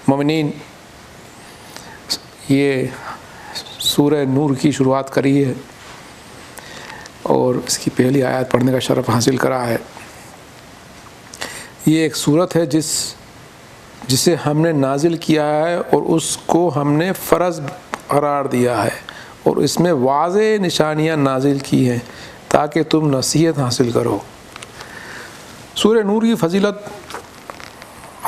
مومنین، یہ سورہ نور کی شروعات کری ہے اور اس کی پہلی آیت پڑھنے کا شرف حاصل کرا ہے۔ یہ ایک صورت ہے جسے ہم نے نازل کیا ہے اور اس کو ہم نے فرض قرار دیا ہے، اور اس میں واضح نشانیاں نازل کی ہیں تاکہ تم نصیحت حاصل کرو۔ سورہ نور کی فضیلت،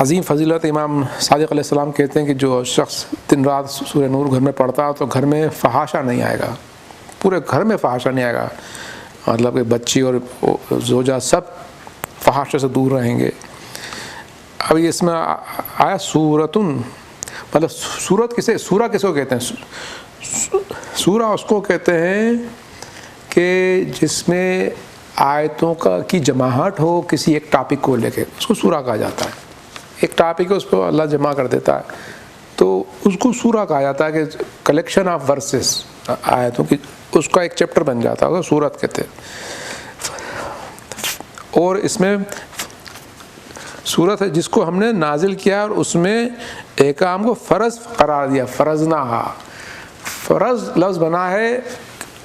عظیم فضیلت، امام صادق علیہ السلام کہتے ہیں کہ جو شخص دن رات سورہ نور گھر میں پڑھتا تو گھر میں فحاشہ نہیں آئے گا، پورے گھر میں فحاشہ نہیں آئے گا، مطلب کہ بچی اور زوجہ سب فحاشہ سے دور رہیں گے۔ اب اس میں آیا سورتن، مطلب سورت کسے، سورہ کس کو کہتے ہیں؟ سورہ اس کو کہتے ہیں کہ جس میں آیتوں کی جماعت ہو کسی ایک ٹاپک کو لے کے، اس کو سورہ کہا جاتا ہے۔ ایک ٹاپک ہے، اس پہ اللہ جمع کر دیتا ہے تو اس کو سورہ کہا جاتا ہے، کہ کلیکشن آف ورسز، آیتوں کی، اس کا ایک چیپٹر بن جاتا ہے، سورت کہتے ہیں۔ اور اس میں سورت ہے جس کو ہم نے نازل کیا اور اس میں احکام کو فرض قرار دیا، فرضناہا۔ فرض لفظ بنا ہے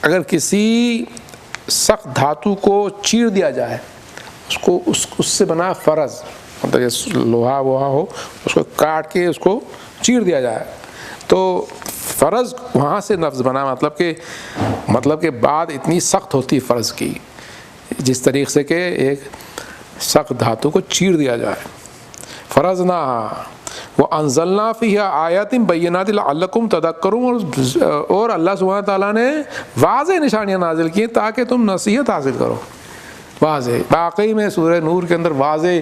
اگر کسی سخت دھاتو کو چیر دیا جائے، اس کو اس سے بنا فرض، مطلب یہ لوہا وہا ہو، اس کو کاٹ کے اس کو چیر دیا جائے تو فرض وہاں سے لفظ بنا، مطلب کہ بات اتنی سخت ہوتی فرض کی، جس طریقے سے کہ ایک سخت دھاتو کو چیر دیا جائے۔ فرضناہا وانزلنا فیہا آیات بینات لعلکم تذکرون، اور اللہ سبحانہ تعالیٰ نے واضح نشانیاں نازل کی تاکہ تم نصیحت حاصل کرو۔ واضح، باقی میں سورہ نور کے اندر واضح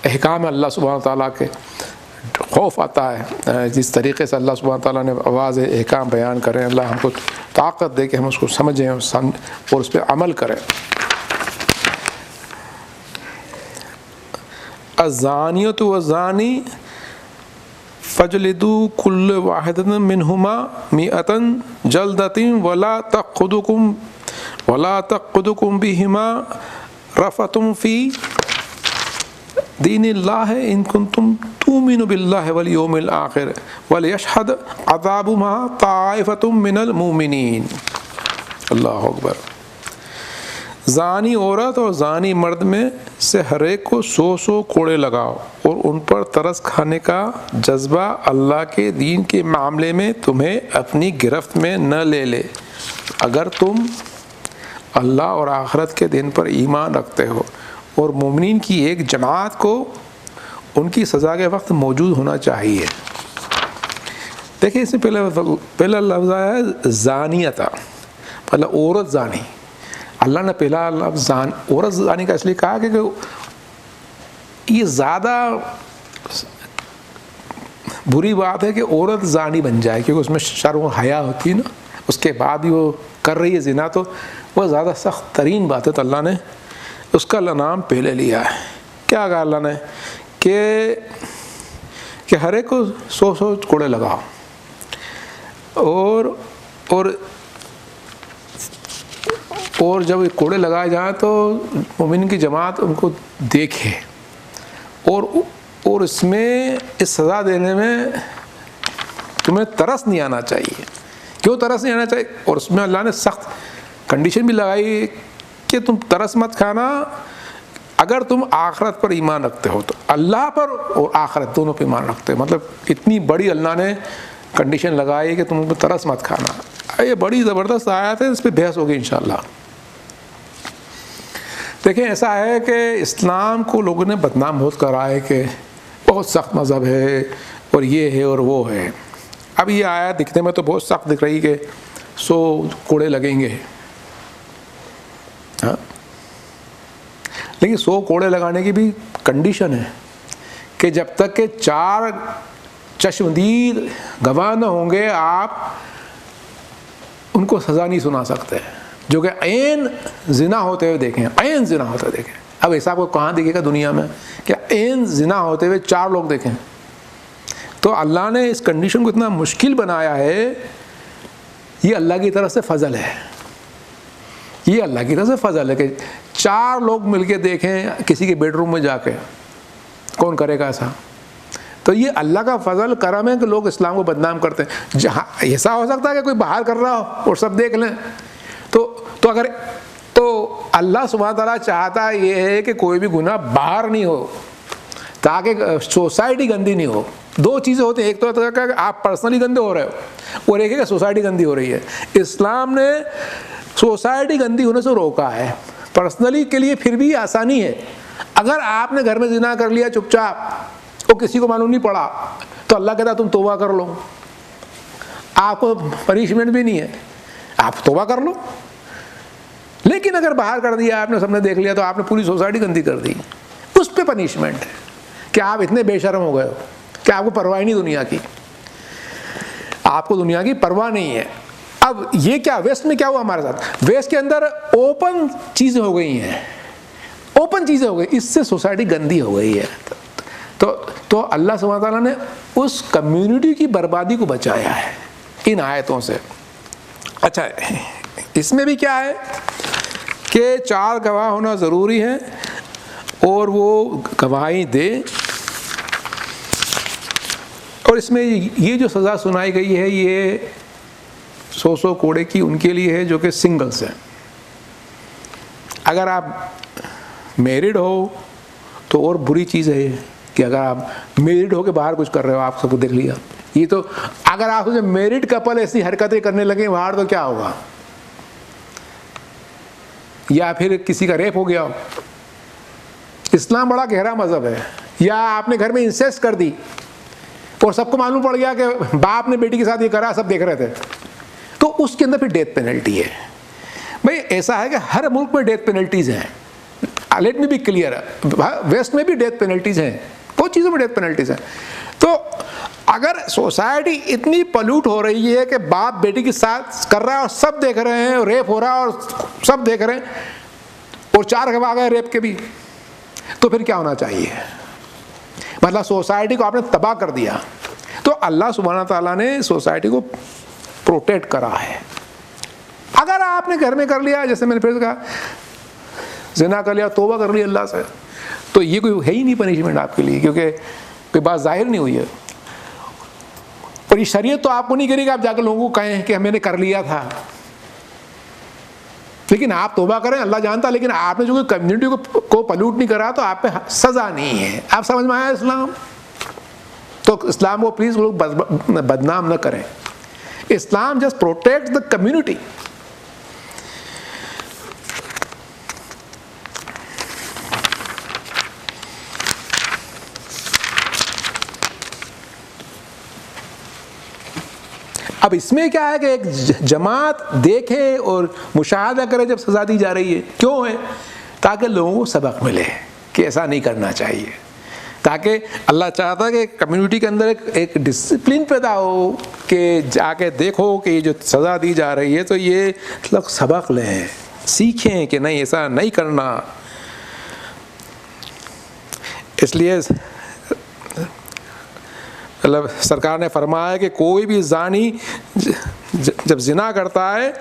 احکام اللہ سبحانہ تعالیٰ کے، خوف آتا ہے جس طریقے سے اللہ سبحانہ تعالیٰ نے واضح احکام بیان کریں، اللہ ہم کو طاقت دے کہ ہم اس کو سمجھیں اور اس پہ عمل کریں۔ الزانیۃ والزانی فجلدوا كل واحد منهما 100 جلدة ولا تأخذكم بهما رأفة في دین اللہ ان کنتم تؤمنون باللہ والیوم الآخر وليشهد عذابهما طائفة من المؤمنین۔ اللہ اکبر۔ زانی عورت اور زانی مرد میں سے ہر ایک کو 100 کوڑے لگاؤ، اور ان پر ترس کھانے کا جذبہ اللہ کے دین کے معاملے میں تمہیں اپنی گرفت میں نہ لے لے، اگر تم اللہ اور آخرت کے دن پر ایمان رکھتے ہو۔ اور مومنین کی ایک جماعت کو ان کی سزا کے وقت موجود ہونا چاہیے۔ دیکھیں اس سے پہلا لفظ آیا ہے زانیتا، پہلا عورت زانی۔ اللہ نے پہلا لفظ عورت زانی کا اس لیے کہا کہ یہ زیادہ بری بات ہے کہ عورت زانی بن جائے، کیونکہ اس میں شرم و حیا ہوتی ہے نا، اس کے بعد بھی وہ کر رہی ہے زنا، تو وہ زیادہ سخت ترین بات ہے، تو اللہ نے اس کا نام پہلے لیا ہے۔ کیا کہا اللہ نے کہ ہر ایک کو 100 کوڑے لگاؤ، اور جب کوڑے لگائے جائیں تو مومن کی جماعت ان کو دیکھے، اور اس میں اس سزا دینے میں تمہیں ترس نہیں آنا چاہیے۔ کیوں ترس نہیں آنا چاہیے؟ اور اس میں اللہ نے سخت کنڈیشن بھی لگائی کہ تم ترس مت کھانا اگر تم آخرت پر ایمان رکھتے ہو، تو اللہ پر اور آخرت دونوں پر ایمان رکھتے ہو، مطلب اتنی بڑی اللہ نے کنڈیشن لگائی کہ تم ترس مت کھانا۔ یہ بڑی زبردست آیت ہے، اس پہ بحث ہوگی انشاءاللہ۔ دیکھیں ایسا ہے کہ اسلام کو لوگوں نے بدنام بہت کرا ہے کہ بہت سخت مذہب ہے اور یہ ہے اور وہ ہے۔ اب یہ آیت دکھنے میں تو بہت سخت دکھ رہی کہ 100 کوڑے لگیں گے، ہاں، لیکن 100 کوڑے لگانے کی بھی کنڈیشن ہے کہ جب تک کہ 4 چشمدید گواہ نہ ہوں گے آپ ان کو سزا نہیں سنا سکتے، جو کہ عین زنا ہوتے ہوئے دیکھیں، عین زنا ہوتے ہوئے دیکھیں۔ اب ایسا کو کہاں دیکھے گا دنیا میں کہ عین زنا ہوتے ہوئے 4 لوگ دیکھیں؟ تو اللہ نے اس کنڈیشن کو اتنا مشکل بنایا ہے، یہ اللہ کی طرف سے فضل ہے، یہ اللہ کی طرف سے فضل ہے کہ 4 لوگ مل کے دیکھیں کسی کے بیڈ روم میں جا کے، کون کرے گا ایسا؟ تو یہ اللہ کا فضل کرم ہے کہ لوگ اسلام کو بدنام کرتے ہیں. جہاں ایسا ہو سکتا ہے کہ کوئی باہر کر رہا ہو اور سب دیکھ لیں, تو اگر تو اللہ سبحانہ تعالیٰ چاہتا یہ ہے کہ کوئی بھی گناہ باہر نہیں ہو تاکہ سوسائٹی گندی نہیں ہو. دو چیزیں ہوتی ہیں, ایک تو کہ آپ پرسنلی گندے ہو رہے ہو اور ایک ہے کہ سوسائٹی گندی ہو رہی ہے. اسلام نے سوسائٹی گندی ہونے سے روکا ہے. پرسنلی کے لیے پھر بھی آسانی ہے, اگر آپ نے گھر میں زنا کر لیا چپ چاپ اور کسی کو معلوم نہیں پڑا تو اللہ کہتا تم توبہ کر لو, آپ کو پنشمنٹ بھی نہیں ہے, آپ توبہ کر لو. لیکن اگر باہر کر دیا آپ نے, سب نے دیکھ لیا, تو آپ نے پوری سوسائٹی گندی کر دی. اس پہ پنشمنٹ ہے کہ آپ اتنے بے شرم ہو گئے ہو کہ آپ کو پرواہ نہیں دنیا کی, آپ کو دنیا کی پرواہ نہیں ہے. اب یہ کیا ویسٹ میں کیا ہوا ہمارے ساتھ, ویسٹ کے اندر اوپن چیزیں ہو گئی ہیں, اوپن چیزیں ہو گئی, اس سے سوسائٹی گندی ہو گئی ہے. تو اللہ سبحانہ تعالیٰ نے اس کمیونٹی کی بربادی کو بچایا ہے ان آیتوں سے. اچھا, اس میں بھی کیا ہے کہ 4 گواہ ہونا ضروری ہے اور وہ گواہی دے. اور اس میں یہ جو سزا سنائی گئی ہے یہ 100 کوڑے کی ان کے لیے ہے جو کہ سنگلز ہیں. اگر آپ میرڈ ہو تو اور بری چیز ہے کہ اگر آپ میرڈ ہو کے باہر کچھ کر رہے ہو, آپ سب کو دیکھ لیا, یہ تو اگر آپ سے میرڈ کپل ایسی حرکتیں کرنے لگے باہر تو کیا ہوگا, یا پھر کسی کا ریپ ہو گیا ہو. اسلام بڑا گہرا مذہب ہے. یا آپ نے گھر میں انسیسٹ کر دی اور سب کو معلوم پڑ گیا کہ باپ نے بیٹی کے ساتھ یہ کرا, سب دیکھ رہے تھے, تو اس کے اندر پھر ڈیتھ پینلٹی ہے. بھئی ایسا ہے کہ ہر ملک میں ڈیتھ پینلٹیز ہیں, let me be clear, west میں بھی ڈیتھ پینلٹیز ہیں, بہت چیزوں میں ڈیتھ پینلٹیز ہیں. تو اگر سوسائٹی اتنی پلیوٹ ہو رہی ہے کہ باپ بیٹی کے ساتھ کر رہا ہے اور سب دیکھ رہے ہیں, ریپ ہو رہا ہے اور سب دیکھ رہے ہیں, اور 4 گواہ گئے ریپ کے بھی, تو پھر کیا ہونا چاہیے؟ مطلب سوسائٹی کو آپ نے تباہ کر دیا. تو اللہ سبحانہ تعالیٰ نے سوسائٹی کو پروٹیکٹ کرا ہے. اگر آپ نے گھر میں کر لیا, جیسے میں نے پھر کہا, زنا کر لیا, توبہ کر لی اللہ سے, تو یہ کوئی ہے ہی نہیں پنشمنٹ آپ کے لیے, کیونکہ کوئی بات ظاہر نہیں ہوئی ہے. اور یہ شریعت تو آپ کو نہیں کرے گی آپ جا کے لوگوں کو کہیں کہ میں نے کر لیا تھا, لیکن آپ توبہ کریں, اللہ جانتا. لیکن آپ نے جو کمیونٹی کو پلیوٹ نہیں کرا تو آپ پہ سزا نہیں ہے. آپ سمجھ میں آیا اسلام؟ تو اسلام کو پلیز لوگ بدنام نہ کریں. اسلام جسٹ پروٹیکٹ دا کمیونٹی. اب اس میں کیا ہے کہ ایک جماعت دیکھے اور مشاہدہ کرے جب سزا دی جا رہی ہے, کیوں ہے؟ تاکہ لوگوں کو سبق ملے کہ ایسا نہیں کرنا چاہیے, تاکہ اللہ چاہتا ہے کہ کمیونٹی کے اندر ایک ڈسپلن پیدا ہو کہ جا کے دیکھو کہ یہ جو سزا دی جا رہی ہے تو یہ لوگ سبق لیں, سیکھیں کہ نہیں ایسا نہیں کرنا. اس لیے مطلب سرکار نے فرمایا کہ کوئی بھی زانی جب زنا کرتا ہے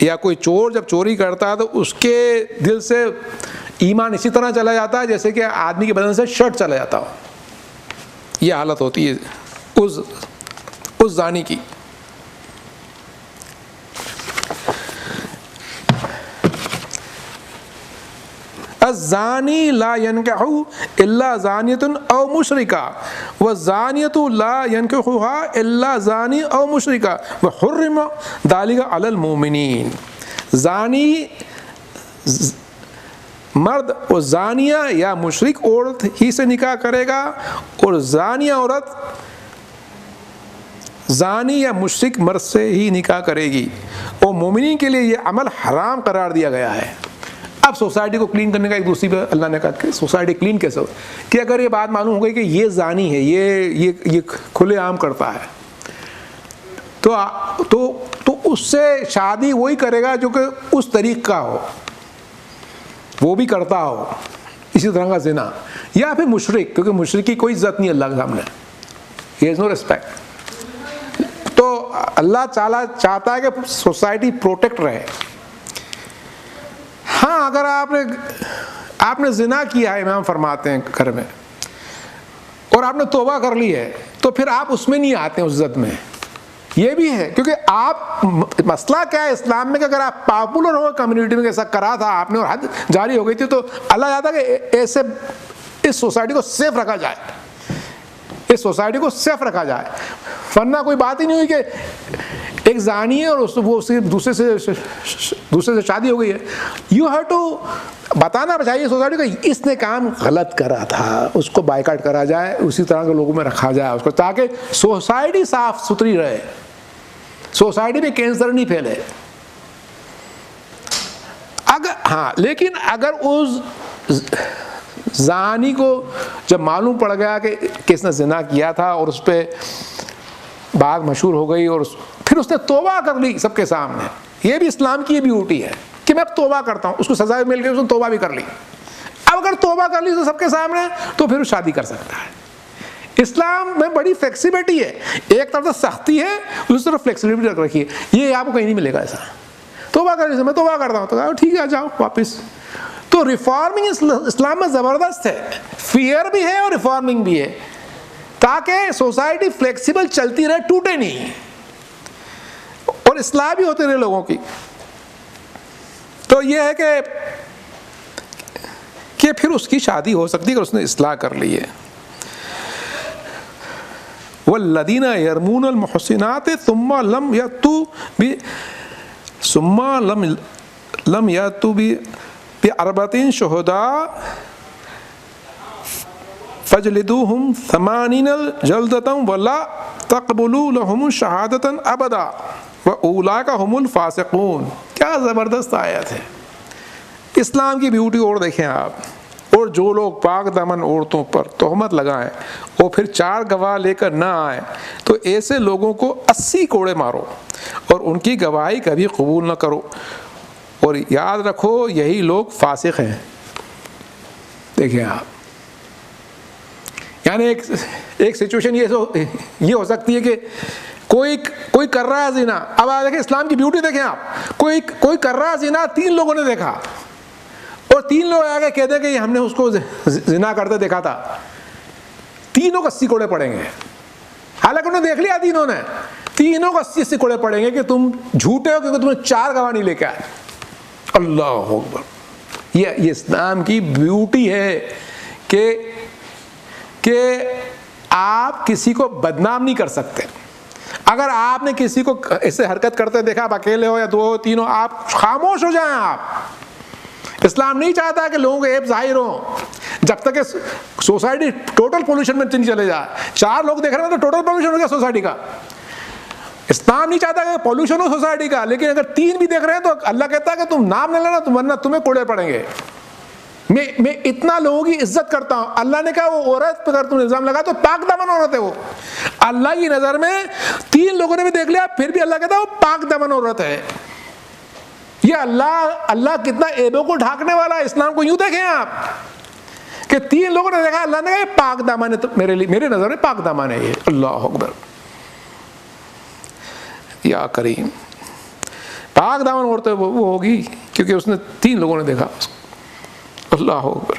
یا کوئی چور جب چوری کرتا ہے تو اس کے دل سے ایمان اسی طرح چلا جاتا ہے جیسے کہ آدمی کے بدن سے شرٹ چلا جاتا ہو. یہ حالت ہوتی ہے اس زانی کی. الزانی لا ينكح الا زانیة او مشرکہ والزانیة لا ينكحها الا زانی او مشرکہ وحرم ذلك على المؤمنین. زانی مرد اور زانیہ یا مشرک عورت ہی سے نکاح کرے گا, اور زانیہ عورت زانی یا مشرک مرد سے ہی نکاح کرے گی, اور مومنین کے لیے یہ عمل حرام قرار دیا گیا ہے. اب سوسائٹی کو کلین کرنے کا ایک دوسری پہ اللہ نے کہا کہ سوسائٹی کلین کیسے ہو, کہ اگر یہ بات معلوم ہو گئی کہ یہ زانی ہے, یہ کھلے عام کرتا ہے, تو اس سے شادی وہی کرے گا جو کہ اس طریق کا ہو, وہ بھی کرتا ہو اسی طرح کا زنا, یا پھر مشرک, کیونکہ مشرک کی کوئی عزت نہیں اللہ کے سامنے, ہی ہیز نو ریسپیکٹ. تو اللہ تعالیٰ چاہتا ہے کہ سوسائٹی پروٹیکٹ رہے. ہاں اگر آپ نے زنا کیا ہے, امام فرماتے ہیں گھر میں, اور آپ نے توبہ کر لی ہے تو پھر آپ اس میں نہیں آتے ہیں، اس عزت میں. یہ بھی ہے کیونکہ آپ، مسئلہ کیا ہے اسلام میں کہ اگر آپ پاپولر ہو کمیونٹی میں، ایسا کرا تھا آپ نے اور حد جاری ہو گئی تھی، تو اللہ چاہتا کہ ایسے اس سوسائٹی کو سیف رکھا جائے، اس سوسائٹی کو سیف رکھا جائے. ورنہ کوئی بات ہی نہیں ہوئی کہ ایک زانی ہے اور وہ دوسرے سے شادی ہو گئی ہے. یو ہیو ٹو بتانا چاہیے سوسائٹی کو اس نے کام غلط کرا تھا، اس کو بائیکاٹ کرا جائے، اسی طرح کے لوگوں میں رکھا جائے اس کو، تاکہ سوسائٹی صاف ستھری رہے، سوسائٹی میں کینسر نہیں پھیلے. لیکن اگر اس زانی کو جب معلوم پڑ گیا کہ کس نے زنا کیا تھا اور اس پہ بات مشہور ہو گئی اور پھر اس نے توبہ کر لی سب کے سامنے، یہ بھی اسلام کی بیوٹی ہے کہ میں اب توبہ کرتا ہوں. اس کو سزا مل گئی، اس نے توبہ بھی کر لی. اب اگر توبہ کر لی تو سب کے سامنے تو پھر شادی کر سکتا ہے. اسلام میں بڑی فلیکسیبلٹی ہے، ایک طرف سے سختی ہے، دوسری طرف فلیکسیبلٹی رکھ رکھی ہے. یہ آپ کو کہیں نہیں ملے گا ایسا. توبہ کرنے سے میں توبہ کرتا ہوں تو کہا ٹھیک ہے جاؤ واپس. تو ریفارمنگ اسلام میں زبردست ہے، فیئر بھی ہے اور ریفارمنگ بھی ہے، تاکہ سوسائٹی فلیکسیبل چلتی رہے، ٹوٹے نہیں اور اصلاح بھی ہوتے رہے لوگوں کی. تو یہ ہے کہ پھر اس کی شادی ہو سکتی ہے کہ اس نے اصلاح کر لی ہے. والذین یرمون المحصنات ثم لم یأتوا بأربعۃ شہداء فاجلدوہم 80 جلدۃ ولا تقبلوا لهم شہادۃ ابدا واولئک هم الفاسقون. کیا زبردست آیت ہے. اسلام کی بیوٹی اور دیکھیں آپ. اور جو لوگ پاک دامن عورتوں پر تہمت لگائیں اور پھر 4 گواہ لے کر نہ آئیں تو ایسے لوگوں کو 80 کوڑے مارو اور ان کی گواہی کبھی قبول نہ کرو، اور یاد رکھو یہی لوگ فاسق ہیں. دیکھیں آپ، یعنی ایک سچویشن یہ ہو سکتی ہے کہ کوئی کر رہا ہے زنا. اب آپ دیکھیں اسلام کی بیوٹی دیکھیں آپ. کوئی کر رہا ہے زنا، 3 لوگوں نے دیکھا اور 3 لوگ آگے کہتے ہیں کہ ہم نے اس کو زنا کرتے دیکھا تھا. تینوں کو 80 کوڑے پڑیں گے، حالانکہ انہوں نے دیکھ لیا. تینوں کو 80 کوڑے پڑیں گے کہ تم جھوٹے ہو کیونکہ تمہیں 4 گواہ نہیں لے کے آئے. اللہ اکبر. یہ اسلام کی بیوٹی ہے کہ آپ کسی کو بدنام نہیں کر سکتے. اگر آپ نے کسی کو ایسے حرکت کرتے دیکھا، آپ اکیلے ہو یا 2 ہو 3 ہو، آپ خاموش ہو جائیں. آپ، اسلام نہیں چاہتا کہ لوگوں کے عیب ظاہر ہوں جب تک کہ سوسائٹی ٹوٹل پولوشن میں نہیں چلے جائے. 4 لوگ دیکھ رہے ہیں تو ٹوٹل پولوشن ہو گیا سوسائٹی کا. اسلام نہیں چاہتا کہ پولوشن ہو سوسائٹی کا، لیکن اگر 3 بھی دیکھ رہے ہیں تو اللہ کہتا ہے کہ تم نام نہ لینا ورنہ تمہیں کوڑے پڑیں گے. میں اتنا لوگوں کی عزت کرتا ہوں. اللہ نے کہا وہ عورت پہ اگر تم الزام لگا تو پاک دامن عورت ہے وہ. اللہ کی نظر میں 3 لوگوں نے بھی دیکھ لیا پھر بھی اللہ کہتا ہے وہ پاک دامن عورت ہے. یہ اللہ کتنا عیبوں کو ڈھانکنے والا ہے. اسلام کو یوں دیکھیں آپ کہ 3 لوگوں نے دیکھا، اللہ نے کہا یہ پاک دامن ہے، تو میرے نظر میں پاک دامن ہے یہ. اللہ اکبر. یا کریم. پاک دامن عورت وہ ہوگی کیونکہ اس نے 3 لوگوں نے دیکھا اس کو. اللہ اکبر.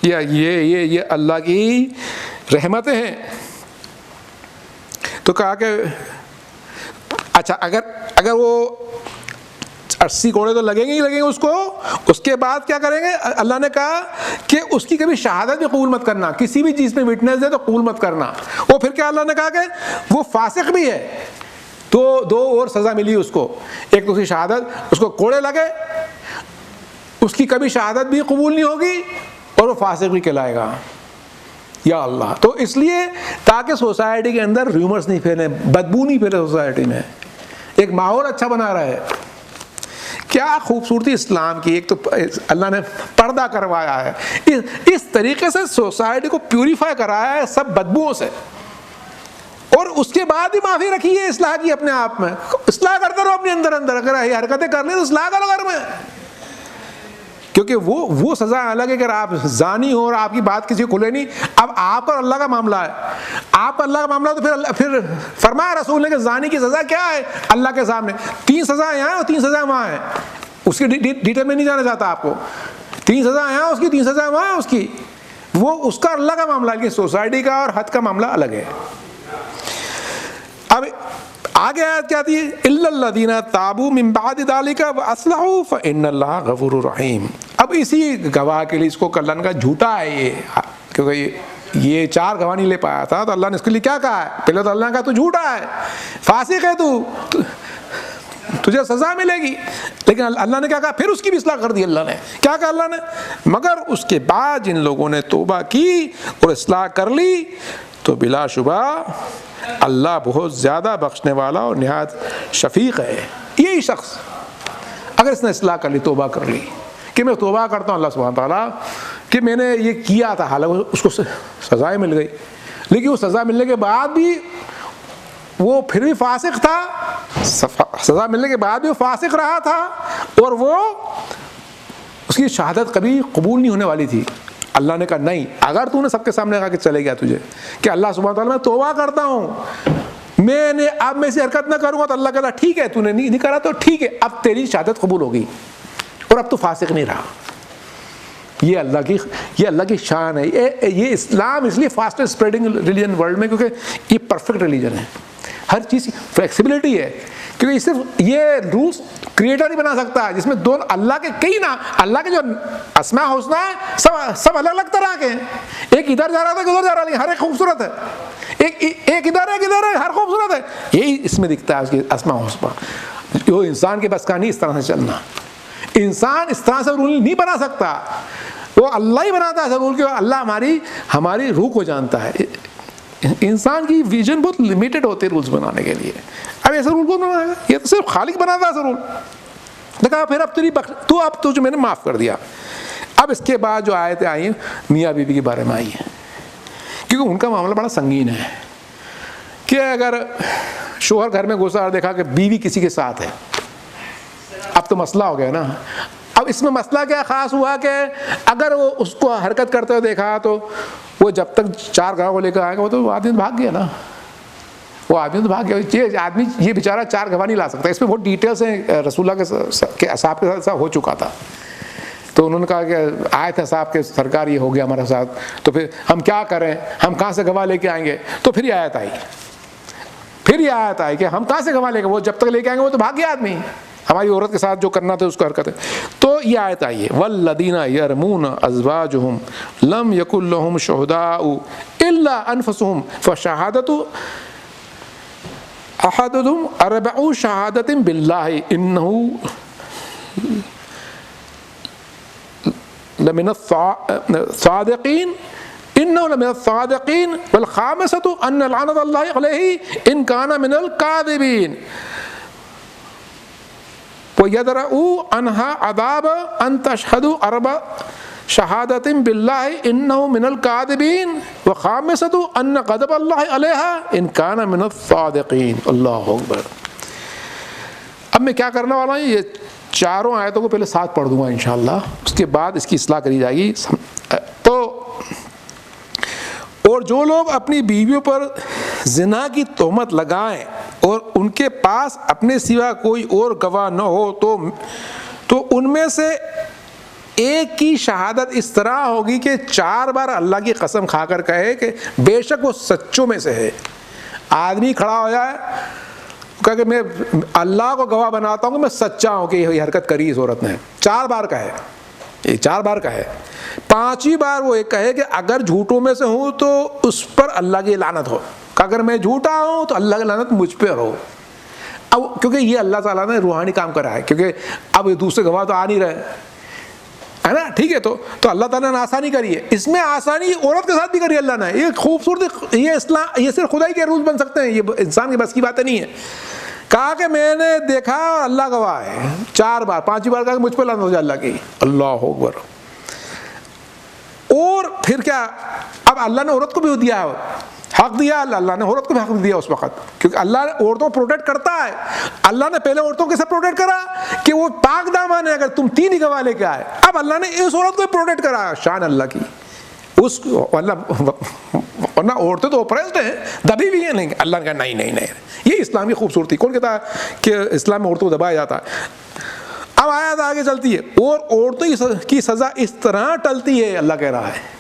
یہ اللہ کی رحمتیں ہیں. تو کہا کہ اچھا اگر وہ 80 کوڑے تو لگیں گے اس کو. اس کے بعد کیا کریں گے؟ اللہ نے کہا کہ اس کی کبھی شہادت بھی قبول مت کرنا، کسی بھی چیز میں وٹنس دے تو قبول مت کرنا. اور پھر کیا اللہ نے کہا کہ وہ فاسق بھی ہے تو 2 اور سزا ملی اس کو. ایک تو اس کی شہادت، اس کو کوڑے لگے، اس کی کبھی شہادت بھی قبول نہیں ہوگی اور وہ فاسق بھی کہلائے گا. یا اللہ. تو اس لیے تاکہ سوسائٹی کے اندر ریومرز نہیں پھیلیں، بدبو نہیں پھیلے سوسائٹی میں، ایک ماحول اچھا بنا رہا ہے. کیا خوبصورتی اسلام کی. ایک تو اللہ نے پردہ کروایا ہے، اس طریقے سے سوسائٹی کو پیوریفائی کرایا ہے سب بدبوؤں سے، اور اس کے بعد بھی معافی رکھی ہے اصلاح کی. اپنے آپ میں اصلاح کرتے رہو اپنے اندر. اگر یہ حرکتیں کر لیں تو اصلاح کرو گھر میں، کیونکہ وہ سزا الگ ہے. اگر آپ زانی ہو اور آپ کی بات کسی کو کھلے نہیں، اب آپ اور اللہ کا معاملہ ہے. آپ اللہ کا معاملہ تو پھر فرمایا رسول نے کہ زانی کی سزا کیا ہے اللہ کے سامنے. 3 سزائیں یہاں اور 3 سزائیں وہاں ہیں. اس کی ڈیٹیل میں نہیں جانا چاہتا آپ کو. 3 سزائیں یہاں اس کی، 3 سزائیں وہاں اس کی. وہ اس کا اللہ کا معاملہ ہے، سوسائٹی کا اور حد کا معاملہ الگ ہے۔ اب آگے آیت کیا تھی؟ الا الذین تابوا من بعد ذلک واصلحوا فان اللہ غفور رحیم۔ اب اسی گواہ کے لیے اس کو اللہ نے کہا جھوٹا ہے یہ، کیونکہ یہ 4 گواہ نہیں لے پایا تھا، تو اللہ نے اس کے لیے کیا کہا ہے؟ پہلے تو اللہ نے کہا تو جھوٹا ہے، فاسق ہے تو تجھے سزا ملے گی، لیکن اللہ نے کیا کہا؟ پھر اس کی بھی اصلاح کر دی اللہ نے۔ کیا کہا اللہ نے؟ مگر اس کے بعد جن لوگوں نے توبہ کی اور اصلاح کر لی تو بلا شبہ اللہ بہت زیادہ بخشنے والا اور نہایت شفیق ہے۔ یہی شخص اگر اس نے اصلاح کر لی، توبہ کر لی کہ میں توبہ کرتا ہوں اللہ سبحانہ تعالیٰ کہ میں نے یہ کیا تھا، حالانکہ اس کو سزائیں مل گئی، لیکن وہ سزا ملنے کے بعد بھی وہ پھر بھی فاسق تھا، سزا ملنے کے بعد بھی وہ فاسق رہا تھا، اور وہ اس کی شہادت کبھی قبول نہیں ہونے والی تھی۔ اللہ نے کہا نہیں، اگر تو نے سب کے سامنے کہا کہ چلے گیا تجھے کہ اللہ سبحانہ تعالیٰ میں توبہ کرتا ہوں، میں نے اب میں سے حرکت نہ کروں گا، تو اللہ کہتا ٹھیک ہے، تو نے نہیں کرا تو ٹھیک ہے، اب تیری شہادت قبول ہوگی اور اب تو فاسق نہیں رہا۔ یہ اللہ کی شان ہے۔ یہ اسلام اس لیے فاسٹ اسپریڈنگ ریلیجن ورلڈ میں، کیونکہ یہ پرفیکٹ ریلیجن ہے، ہر چیز فلیکسیبلٹی ہے، کیونکہ صرف یہ رولس کریٹر نہیں بنا سکتا، جس میں دونوں اللہ کے کئی نام، اللہ کے جو اسماء حسنی ہے سب الگ الگ طرح کے ہیں، ایک ادھر جا رہا تھا، ادھر جا رہا، لیکن ہر ایک خوبصورت ہے، ایک ادھر ہے، ہر خوبصورت ہے۔ یہی اس میں دکھتا ہے اس کی اسماء حسنی۔ جو انسان کے بس کا نہیں اس طرح سے چلنا، انسان اس طرح سے رول نہیں بنا سکتا، وہ اللہ ہی بناتا ہے رول، کہ اللہ ہماری روح کو جانتا ہے۔ انسان کی ویژن بہت لمیٹڈ ہوتی ہے رولز بنانے کے لیے۔ اب ایسا رول کون بنائے گا؟ یہ تو صرف خالق بناتا ہے ایسا رول۔ دیکھا پھر اب تجھے میں نے معاف کر دیا۔ اب اس کے بعد جو آیتیں آئی ہیں میاں بیوی کے بارے میں آئی ہیں، کیونکہ ان کا معاملہ بڑا سنگین ہے کہ اگر شوہر گھر میں گھسا اور دیکھا کہ بیوی کسی کے ساتھ ہے، اب تو مسئلہ ہو گیا نا۔ اب اس میں مسئلہ کیا خاص ہوا کہ اگر وہ اس کو حرکت کرتے ہوئے دیکھا تو وہ جب تک 4 گواہ کو لے کر آئے گا، وہ تو آدمی بھاگ گیا نا، وہ آدمی تو بھاگ گیا۔ یہ آدمی یہ بیچارہ 4 گواہ نہیں لا سکتا۔ اس میں بہت ڈیٹیلس ہیں، رسول اللہ کے اصحاب کے ساتھ ہو چکا تھا، تو انہوں نے کہا کہ آئے تھے صاحب کے سرکار یہ ہو گیا ہمارے ساتھ، تو پھر ہم کیا کریں، ہم کہاں سے گواہ لے کے آئیں گے؟ تو پھر یہ آیت آئی کہ ہم کہاں سے گواہ لے کے، وہ جب تک لے کے آئیں گے وہ تو بھاگ گیا آدمی، ہماری عورت کے ساتھ جو کرنا تھا اس کو حرکت ہے۔ تو یہ آیت آئی ہے والذین یرمون ازواجہم لم یکن لہم شہداء الا انفسہم فشہادۃ احدہم 4 شہادۃ باللہ انہ لمن الصادقین والخامسۃ ان لعنۃ اللہ علیہ ان کان من الکاذبین وَيَدْرَؤُ عَنْهَا عَذَابَ أَن تَشْهَدُ 4 شَهَادَةٍ بِاللَّهِ إِنَّهُ مِنَ الْكَاذِبِينَ وَخَامِسَةُ أَنَّ غَضَبَ اللَّهِ عَلَيْهَا إِن كَانَ مِنَ الصَّادِقِينَ۔ اللہ اکبر۔ اب میں کیا کرنے والا ہوں، یہ 4 آیتوں کو پہلے ساتھ پڑھ دوں گا انشاءاللہ، اس کے بعد اس کی اصلاح کری جائے گی۔ تو اور جو لوگ اپنی بیویوں پر زنا کی تہمت لگائیں اور ان کے پاس اپنے سوا کوئی اور گواہ نہ ہو تو ان میں سے ایک کی شہادت اس طرح ہوگی کہ 4 بار اللہ کی قسم کھا کر کہے کہ بے شک وہ سچوں میں سے ہے۔ آدمی کھڑا ہو جائے کہا کہ میں اللہ کو گواہ بناتا ہوں کہ میں سچا ہوں کہ یہ حرکت کری اس عورت نے، 4 بار کہے، یہ 4 بار کہے، 5ویں بار وہ ایک کہے کہ اگر جھوٹوں میں سے ہوں تو اس پر اللہ کی لعنت ہو، کہ اگر میں جھوٹا ہوں تو اللہ کی لعنت مجھ پر ہو۔ اب کیونکہ یہ اللہ تعالیٰ نے روحانی کام کرا ہے، کیونکہ اب دوسرے گواہ تو آ نہیں رہے ہے نا، ٹھیک ہے، تو اللہ تعالیٰ نے آسانی کری ہے، اس میں آسانی عورت کے ساتھ بھی کری ہے اللہ نے۔ یہ خوبصورت، یہ اسلام، یہ صرف خدائی کے رولز بن سکتے ہیں، یہ انسان کے بس کی باتیں نہیں ہے۔ کہا کہ میں نے دیکھا اللہ گواہ ہے، 4 بار، 5ویں بار کہا کہ مجھ پہ لعنت ہو جائے اللہ کی۔ اللہ اکبر۔ اور پھر کیا، اب اللہ نے عورت کو بھی دیا حق، دیا اللہ نے عورت کو بھی حق دیا اس وقت، کیونکہ اللہ نے عورتوں کو پروٹیکٹ کرتا ہے۔ اللہ نے پہلے عورتوں کو کیسے پروٹیکٹ کرا کہ وہ پاک دامن ہے، اگر تم 3 ہی گواہ لے کے آئے، اب اللہ نے اس عورت کو پروٹیکٹ کرا، شان اللہ کی۔ اس ورنہ عورتیں تو اوپریسڈ ہیں، دبی ہوئی ہیں، نہیں، اللہ نے کہا نہیں، یہ اسلام کی خوبصورتی۔ کون کہتا ہے کہ اسلام میں عورتوں کو دبایا جاتا ہے؟ اب آیت آگے چلتی ہے، اور عورتوں کی سزا اس طرح ٹلتی ہے، اللہ کہہ رہا ہے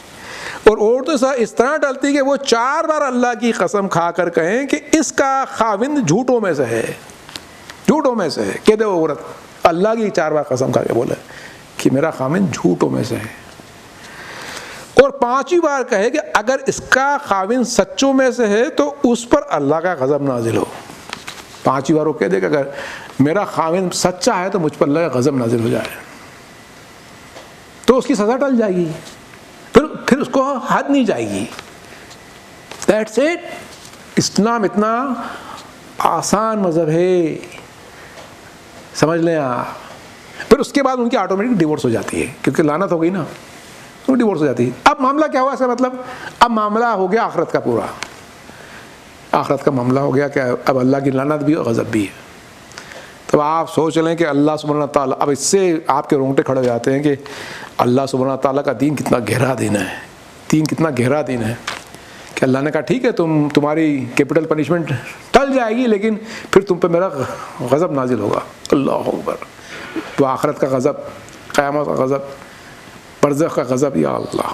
اور عورتوں سے اس طرح ڈلتی کہ وہ 4 بار اللہ کی قسم کھا کر کہیں کہ اس کا خاوند جھوٹوں میں سے ہے، جھوٹوں میں سے ہے. کہہ دے وہ عورت اللہ کی 4 بار قسم کھا کے بولے کہ میرا خاوند جھوٹوں میں سے ہے، اور 5ویں بار کہے کہ اگر اس کا خاوند سچوں میں سے ہے تو اس پر اللہ کا غضب نازل ہو. 5ویں بار وہ کہہ دے کہ اگر میرا خاوند سچا ہے تو مجھ پر اللہ کا غضب نازل ہو جائے، تو اس کی سزا ٹل جائے گی، پھر اس کو حد نہیں جائے گی. That's it. اسلام اتنا آسان مذہب ہے، سمجھ لیں آپ. پھر اس کے بعد ان کی آٹومیٹک ڈیورس ہو جاتی ہے، کیونکہ لعنت ہو گئی نا، تو ڈیورس ہو جاتی ہے. اب معاملہ کیا ہوا اس کا مطلب؟ اب معاملہ ہو گیا آخرت کا، پورا آخرت کا معاملہ ہو گیا کہ اب اللہ کی لعنت بھی اور غضب بھی ہے. تو آپ سوچ لیں کہ اللہ سبحانہ تعالیٰ، اب اس سے آپ کے رونگٹے کھڑے ہو جاتے ہیں کہ اللہ سبحانہ تعالیٰ کا دین کتنا گہرا دین ہے، دین کتنا گہرا دین ہے کہ اللہ نے کہا ٹھیک ہے تمہاری کیپٹل پنشمنٹ ٹل جائے گی، لیکن پھر تم پہ میرا غضب نازل ہوگا. اللہ اکبر. تو آخرت کا غضب، قیامت کا غضب، برزخ کا غضب، یا اللہ،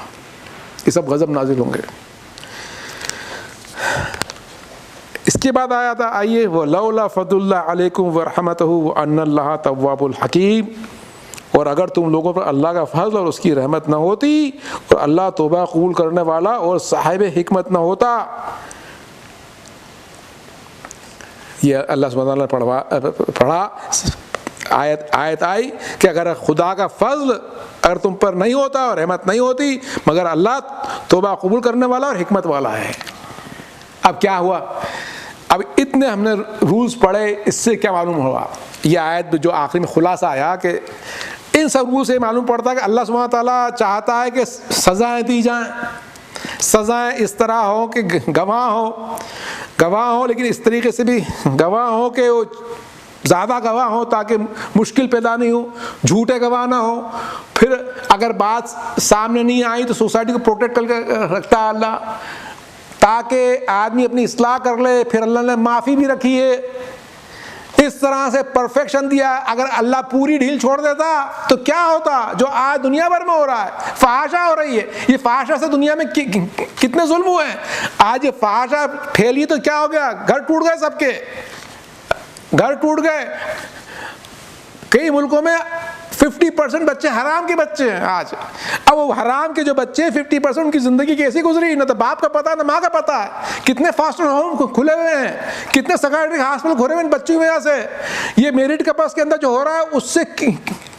یہ سب غضب نازل ہوں گے. اس کے بعد آیا تھا، آئیے، وَلَوْلَا فَضْلُ اللَّهِ عَلَيْكُمْ وَرَحْمَتُهُ وَأَنَّ اللَّهَ تَوَّابٌ حَكِيمٌ. اور اگر تم لوگوں پر اللہ کا فضل اور اس کی رحمت نہ ہوتی اور اللہ توبہ قبول کرنے والا اور صاحب حکمت نہ ہوتا. یہ اللہ سبحانہ وتعالیٰ نے پڑھا، آیت آئی کہ اگر خدا کا فضل اگر تم پر نہیں ہوتا اور رحمت نہیں ہوتی، مگر اللہ توبہ قبول کرنے والا اور حکمت والا ہے. اب کیا ہوا؟ اب اتنے ہم نے رولز پڑھے، اس سے کیا معلوم ہوا؟ یہ آیت جو آخری میں خلاصہ آیا کہ ان سب رول سے معلوم پڑتا ہے کہ اللہ سبحانہ تعالیٰ چاہتا ہے کہ سزائیں دی جائیں. سزائیں اس طرح ہوں کہ گواہ ہو، لیکن اس طریقے سے بھی گواہ ہو کہ وہ زیادہ گواہ ہو تاکہ مشکل پیدا نہیں ہو، جھوٹے گواہ نہ ہو. پھر اگر بات سامنے نہیں آئی تو سوسائٹی کو پروٹیکٹ کر کے رکھتا ہے اللہ، تاکہ آدمی اپنی اصلاح کر لے. پھر اللہ نے معافی بھی رکھی ہے. اس طرح سے پرفیکشن دیا. اگر اللہ پوری ڈھیل چھوڑ دیتا تو کیا ہوتا؟ جو آج دنیا بھر میں ہو رہا ہے، فحاشا ہو رہی ہے. یہ فحاشا سے دنیا میں کتنے ظلم ہوئے ہیں. آج یہ فحاشا پھیلی تو کیا ہو گیا؟ گھر ٹوٹ گئے، سب کے گھر ٹوٹ گئے. کئی ملکوں میں 50% بچے حرام کے بچے ہیں آج. اب وہ حرام کے جو بچے 50% ان کی زندگی کیسی گزری؟ نہ تو باپ کا پتہ نہ ماں کا پتہ ہے. کتنے فاسٹر ہوم کھلے ہوئے ہیں، کتنے سیکریٹری ہاسپٹل کھلے ہوئے ہیں بچوں کی وجہ سے. یہ میرٹ کیمپس کے اندر جو ہو رہا ہے اس سے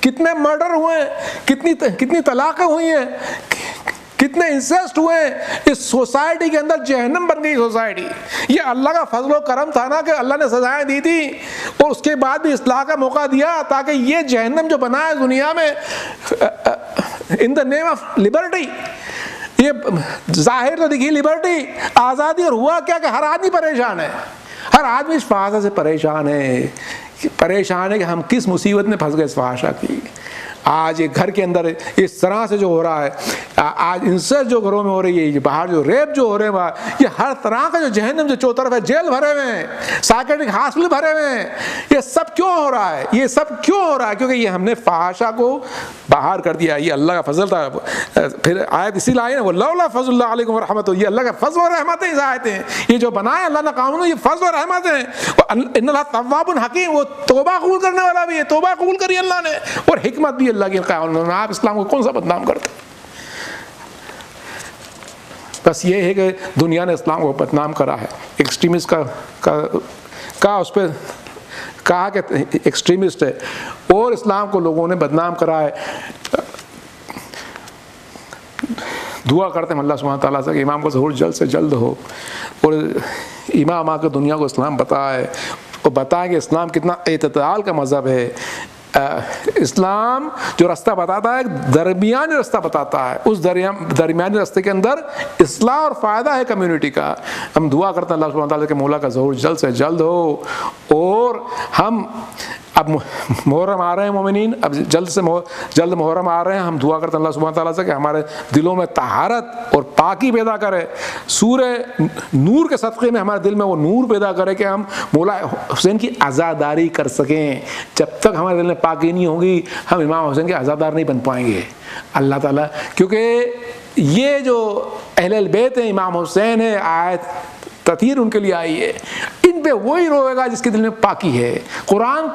کتنے مرڈر ہوئے ہیں، کتنی طلاقیں ہوئی ہیں، کتنے انسیسٹ ہوئے ہیں. اس سوسائٹی کے اندر جہنم بن گئی سوسائٹی. یہ اللہ کا فضل و کرم تھا نا کہ اللہ نے سزائیں دی تھی اور اس کے بعد بھی اصلاح کا موقع دیا تاکہ یہ جہنم جو بنا ہے دنیا میں ان دا نیم آف لبرٹی، یہ ظاہر تو دکھی لبرٹی، آزادی، اور ہوا کیا کہ ہر آدمی پریشان ہے. ہر آدمی اس فحاشا سے پریشان ہے کہ ہم کس مصیبت میں پھنس گئے اس فحاشا کی. آج یہ گھر کے اندر اس طرح سے جو ہو رہا ہے، آج انسیسٹ جو گھروں میں ہو رہی ہے، یہ باہر جو ریپ جو ہو رہے ہیں، یہ ہر طرح کا جو جہنم جو چوطرف ہے، جیل بھرے ہوئے ہیں، سائیکیٹرک ہاسپٹل بھرے ہوئے ہیں. یہ سب کیوں ہو رہا ہے؟ یہ سب کیوں ہو رہا ہے؟ کیونکہ یہ ہم نے فحاشا کو باہر کر دیا. یہ اللہ کا فضل تھا. پھر آیت اسی لیے آئی نا، وہ لولا فضل اللہ علیکم ورحمتہ، یہ اللہ کا فضل و رحمت ہے. آیتیں یہ جو بنائے اللہ نے قانون، یہ فضل و رحمت ہے. ان اللہ تواب حکیم، وہ توبہ قبول کرنے والا بھی ہے. توبہ قبول کری اللہ نے، اور حکمت بھی اللہ کی قانون. آپ اسلام کو کون سا بدنام کرتے؟ بس یہ ہے کہ دنیا نے اسلام کو بدنام کرا ہے. ایکسٹریمسٹ کا اس پہ کہا کہ ایکسٹریمسٹ ہے، اور اسلام کو لوگوں نے بدنام کرا ہے. دعا کرتے ہیں اللہ سبحانہ تعالیٰ سے کہ امام کو ظہور جلد سے جلد ہو، اور امام آ کے دنیا کو اسلام بتائے، اور بتائیں کہ اسلام کتنا اعتدال کا مذہب ہے. اسلام جو رستہ بتاتا ہے درمیانی رستہ بتاتا ہے. اس درمیانی رستے کے اندر اصلاح اور فائدہ ہے کمیونٹی کا. ہم دعا کرتے ہیں اللہ سبحانہ تعالیٰ کہ مولا کا ظہور جلد سے جلد ہو. اور ہم اب محرم آ رہے ہیں مومنین، اب جلد محرم آ رہے ہیں. ہم دعا کرتے ہیں اللہ سبحانہ تعالیٰ سے کہ ہمارے دلوں میں طہارت اور پاکی پیدا کرے. سورہ نور کے صدقے میں ہمارے دل میں وہ نور پیدا کرے کہ ہم مولا حسین کی عزاداری کر سکیں. جب تک ہمارے دل میں پاکی نہیں ہوگی، ہم امام حسین کے عزادار نہیں بن پائیں گے. اللہ تعالیٰ، کیونکہ یہ جو اہل البیت ہیں، امام حسین ہے، آیت تطہیر ان کے لیے آئی ہے، ان پہ وہی روئے گا جس کے دل میں پاکی ہے، قرآن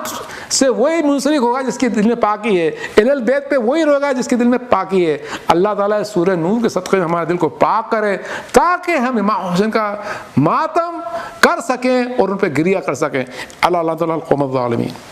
سے وہی منسلک ہوگا جس کے دل میں پاکی ہے، اہل البیت پہ وہی روئے گا جس کے دل میں پاکی ہے۔ اللہ تعالیٰ سورہ نور کے صدقے میں ہمارے دل کو پاک کرے تاکہ ہم امام حسین کا ماتم کر سکیں اور ان پہ گریہ کر سکیں۔ اللہ تعالیٰ القوم الظالمین۔